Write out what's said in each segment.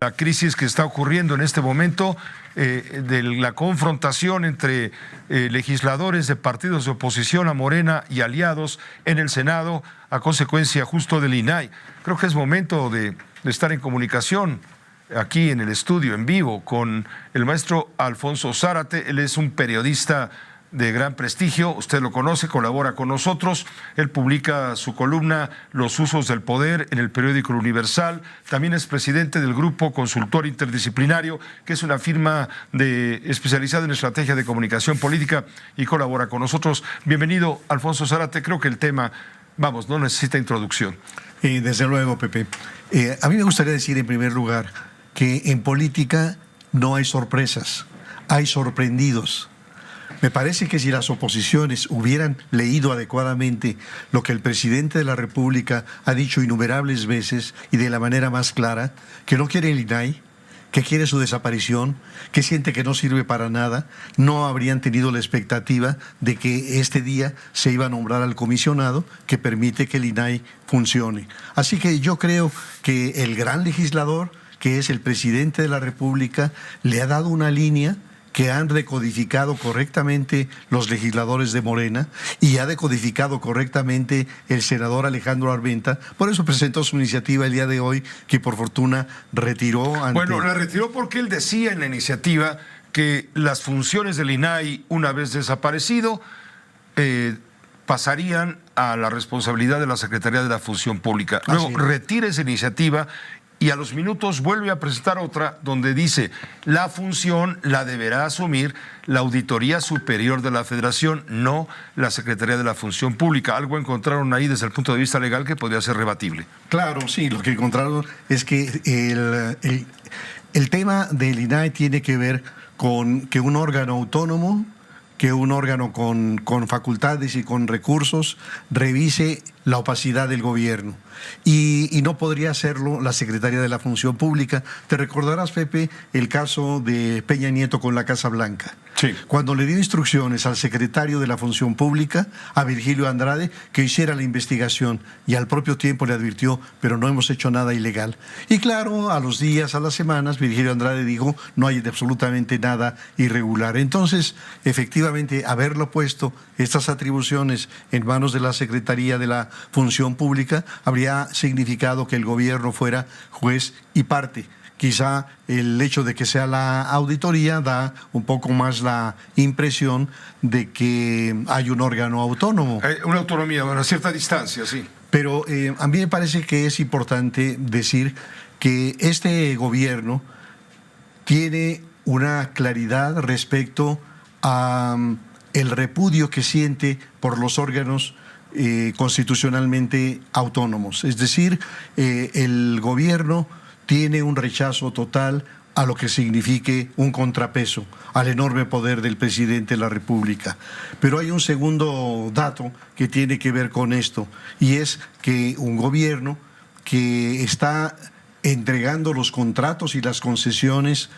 la crisis que está ocurriendo en este momento, de la confrontación entre legisladores de partidos de oposición a Morena y aliados en el Senado a consecuencia justo del INAI. Creo que es momento de estar en comunicación aquí en el estudio, en vivo, con el maestro Alfonso Zárate. Él es un periodista de gran prestigio, usted lo conoce, colabora con nosotros, él publica su columna Los usos del poder en el periódico El Universal, también es presidente del Grupo Consultor Interdisciplinario, que es una firma especializada en estrategia de comunicación política, y colabora con nosotros. Bienvenido, Alfonso Zárate. Creo que el tema, vamos, no necesita introducción. Desde luego, Pepe. A mí me gustaría decir en primer lugar que en política no hay sorpresas, hay sorprendidos. Me parece que si las oposiciones hubieran leído adecuadamente lo que el presidente de la República ha dicho innumerables veces y de la manera más clara, que no quiere el INAI, que quiere su desaparición, que siente que no sirve para nada, no habrían tenido la expectativa de que este día se iba a nombrar al comisionado que permite que el INAI funcione. Así que yo creo que el gran legislador, que es el presidente de la República, le ha dado una línea que han decodificado correctamente los legisladores de Morena y ha decodificado correctamente el senador Alejandro Armenta. Por eso presentó su iniciativa el día de hoy, que por fortuna retiró. Bueno, la retiró porque él decía en la iniciativa que las funciones del INAI, una vez desaparecido, pasarían a la responsabilidad de la Secretaría de la Función Pública. Luego retira esa iniciativa y a los minutos vuelve a presentar otra donde dice: la función la deberá asumir la Auditoría Superior de la Federación, no la Secretaría de la Función Pública. Algo encontraron ahí desde el punto de vista legal que podría ser rebatible. Claro, sí, lo que encontraron es que el tema del INAI tiene que ver con que un órgano autónomo, que un órgano con facultades y con recursos revise la opacidad del gobierno. Y no podría hacerlo la Secretaría de la Función Pública. Te recordarás, Pepe, el caso de Peña Nieto con la Casa Blanca. Sí. Cuando le dio instrucciones al secretario de la Función Pública, a Virgilio Andrade, que hiciera la investigación, y al propio tiempo le advirtió: pero no hemos hecho nada ilegal. Y claro, a los días, a las semanas, Virgilio Andrade dijo: no hay absolutamente nada irregular. Entonces, efectivamente, haberlo puesto estas atribuciones en manos de la Secretaría de la Función Pública habría significado que el gobierno fuera juez y parte. Quizá el hecho de que sea la auditoría da un poco más la impresión de que hay un órgano autónomo. Una autonomía, a cierta distancia, sí. Pero a mí me parece que es importante decir que este gobierno tiene una claridad respecto a el repudio que siente por los órganos constitucionalmente autónomos. Es decir, el gobierno tiene un rechazo total a lo que signifique un contrapeso al enorme poder del presidente de la República. Pero hay un segundo dato que tiene que ver con esto, y es que un gobierno que está entregando los contratos y las concesiones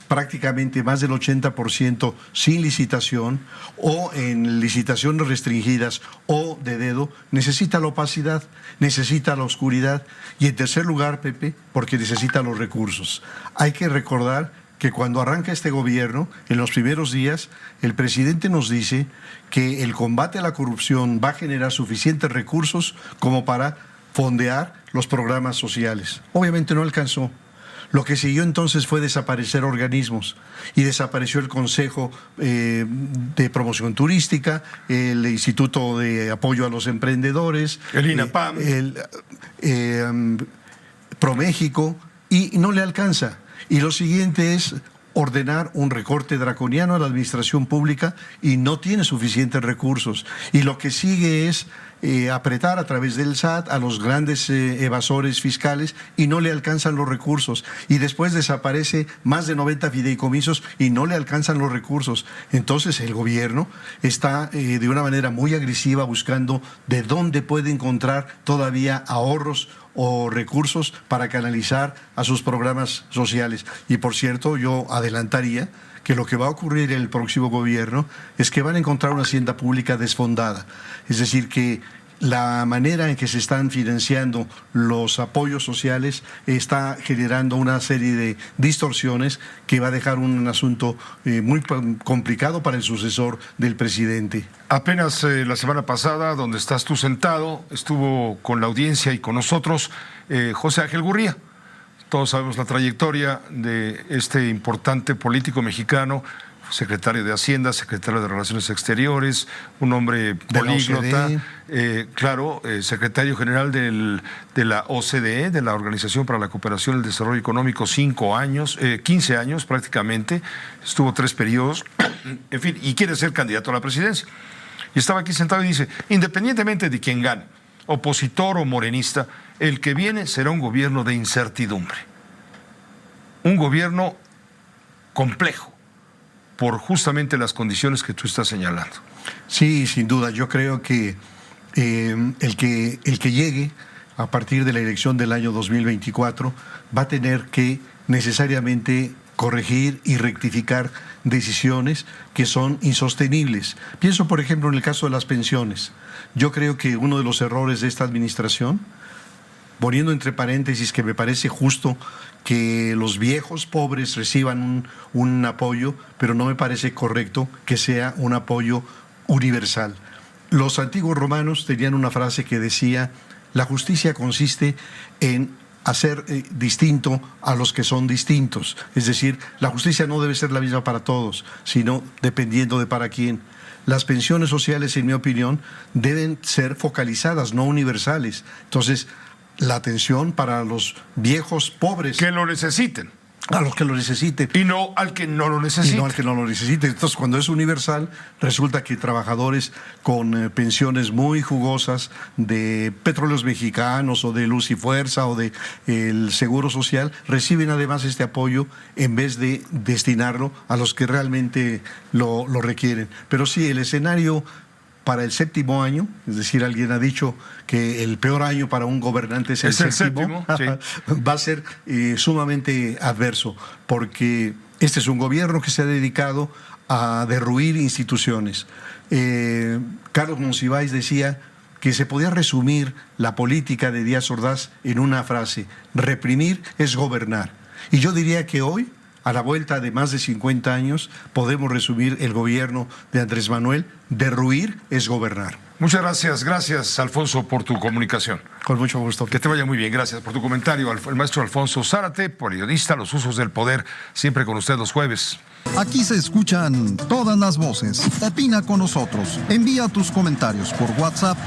prácticamente más del 80% sin licitación o en licitaciones restringidas o de dedo, necesita la opacidad, necesita la oscuridad y, en tercer lugar, Pepe, porque necesita los recursos. Hay que recordar que cuando arranca este gobierno, en los primeros días, el presidente nos dice que el combate a la corrupción va a generar suficientes recursos como para fondear los programas sociales. Obviamente no alcanzó. Lo que siguió entonces fue desaparecer organismos y desapareció el Consejo de Promoción Turística, el Instituto de Apoyo a los Emprendedores, el INAPAM, ProMéxico, y no le alcanza. Y lo siguiente es ordenar un recorte draconiano a la administración pública y no tiene suficientes recursos. Y lo que sigue es apretar a través del SAT a los grandes evasores fiscales y no le alcanzan los recursos. Y después desaparece más de 90 fideicomisos y no le alcanzan los recursos. Entonces el gobierno está de una manera muy agresiva buscando de dónde puede encontrar todavía ahorros o recursos para canalizar a sus programas sociales. Y por cierto, yo adelantaría que lo que va a ocurrir en el próximo gobierno es que van a encontrar una hacienda pública desfondada. Es decir, que la manera en que se están financiando los apoyos sociales está generando una serie de distorsiones que va a dejar un asunto muy complicado para el sucesor del presidente. Apenas la semana pasada, donde estás tú sentado, estuvo con la audiencia y con nosotros José Ángel Gurría. Todos sabemos la trayectoria de este importante político mexicano, secretario de Hacienda, secretario de Relaciones Exteriores, un hombre políglota, secretario general de la OCDE, de la Organización para la Cooperación y el Desarrollo Económico, 15 años prácticamente, estuvo 3 periodos, en fin, y quiere ser candidato a la presidencia. Y estaba aquí sentado y dice, independientemente de quién gane, opositor o morenista, el que viene será un gobierno de incertidumbre, un gobierno complejo, por justamente las condiciones que tú estás señalando. Sí, sin duda. Yo creo que el que llegue a partir de la elección del año 2024 va a tener que necesariamente corregir y rectificar decisiones que son insostenibles. Pienso, por ejemplo, en el caso de las pensiones. Yo creo que uno de los errores de esta administración, poniendo entre paréntesis que me parece justo que los viejos pobres reciban un apoyo, pero no me parece correcto que sea un apoyo universal. Los antiguos romanos tenían una frase que decía, la justicia consiste en hacer distinto a los que son distintos. Es decir, la justicia no debe ser la misma para todos, sino dependiendo de para quién. Las pensiones sociales, en mi opinión, deben ser focalizadas, no universales. Entonces, la atención para los viejos pobres. Que lo necesiten. A los que lo necesiten. Y no al que no lo necesite. Y no al que no lo necesite. Entonces, cuando es universal, resulta que trabajadores con pensiones muy jugosas de Petróleos Mexicanos o de Luz y Fuerza o de el Seguro Social reciben además este apoyo en vez de destinarlo a los que realmente lo requieren. Pero sí, el escenario para el 7º año, es decir, alguien ha dicho que el peor año para un gobernante es el séptimo, sí. Va a ser sumamente adverso, porque este es un gobierno que se ha dedicado a derruir instituciones. Carlos Monsiváis decía que se podía resumir la política de Díaz Ordaz en una frase: reprimir es gobernar. Y yo diría que hoy, a la vuelta de más de 50 años, podemos resumir el gobierno de Andrés Manuel: derruir es gobernar. Muchas gracias, gracias Alfonso por tu comunicación. Con mucho gusto. Que te vaya muy bien, gracias por tu comentario. El maestro Alfonso Zárate, periodista, Los Usos del Poder, siempre con usted los jueves. Aquí se escuchan todas las voces. Opina con nosotros. Envía tus comentarios por WhatsApp